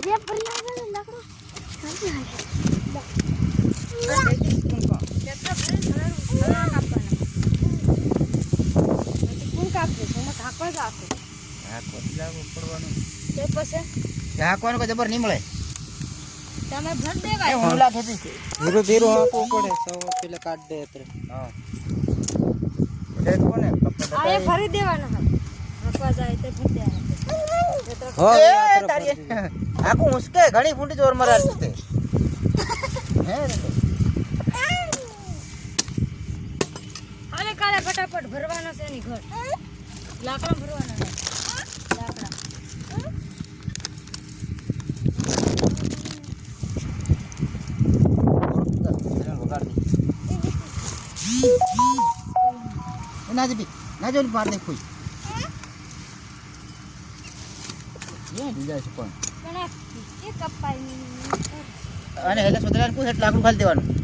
રે પર લાગે લાકડો સાચી હાલે કેટલા ભરે ઘણા કાપવાના કોણ કાપે છે મત હાકો જ આપે હાકો લાગુ પડવાનું તે પછી હાકવાનું કોઈ જબર નહીં મળે તમે ભર દેવાય હું લાગે છે ધીરે ધીરે હાકવું પડે સૌ પેલે કાઢ દે એટલે હા એટલે કોને આ એ ભરી દેવાના હાકવા જાય તે ભર દેવાના હા એ તારી આકુ ઉસકે ઘણી ફૂટી જોર મારે આલતે હે રે હાલે કાલે ફટાફટ ભરવાના છે ની ઘર લાકડા ભરવાના છે લાકડા ના જી ના જો પાર દે કોઈ ये લીધા છે પણ પણ આ કે કપાઈ ની અને હેલે સોદરાન કો હેટ લાકડું ખાલી દેવાનું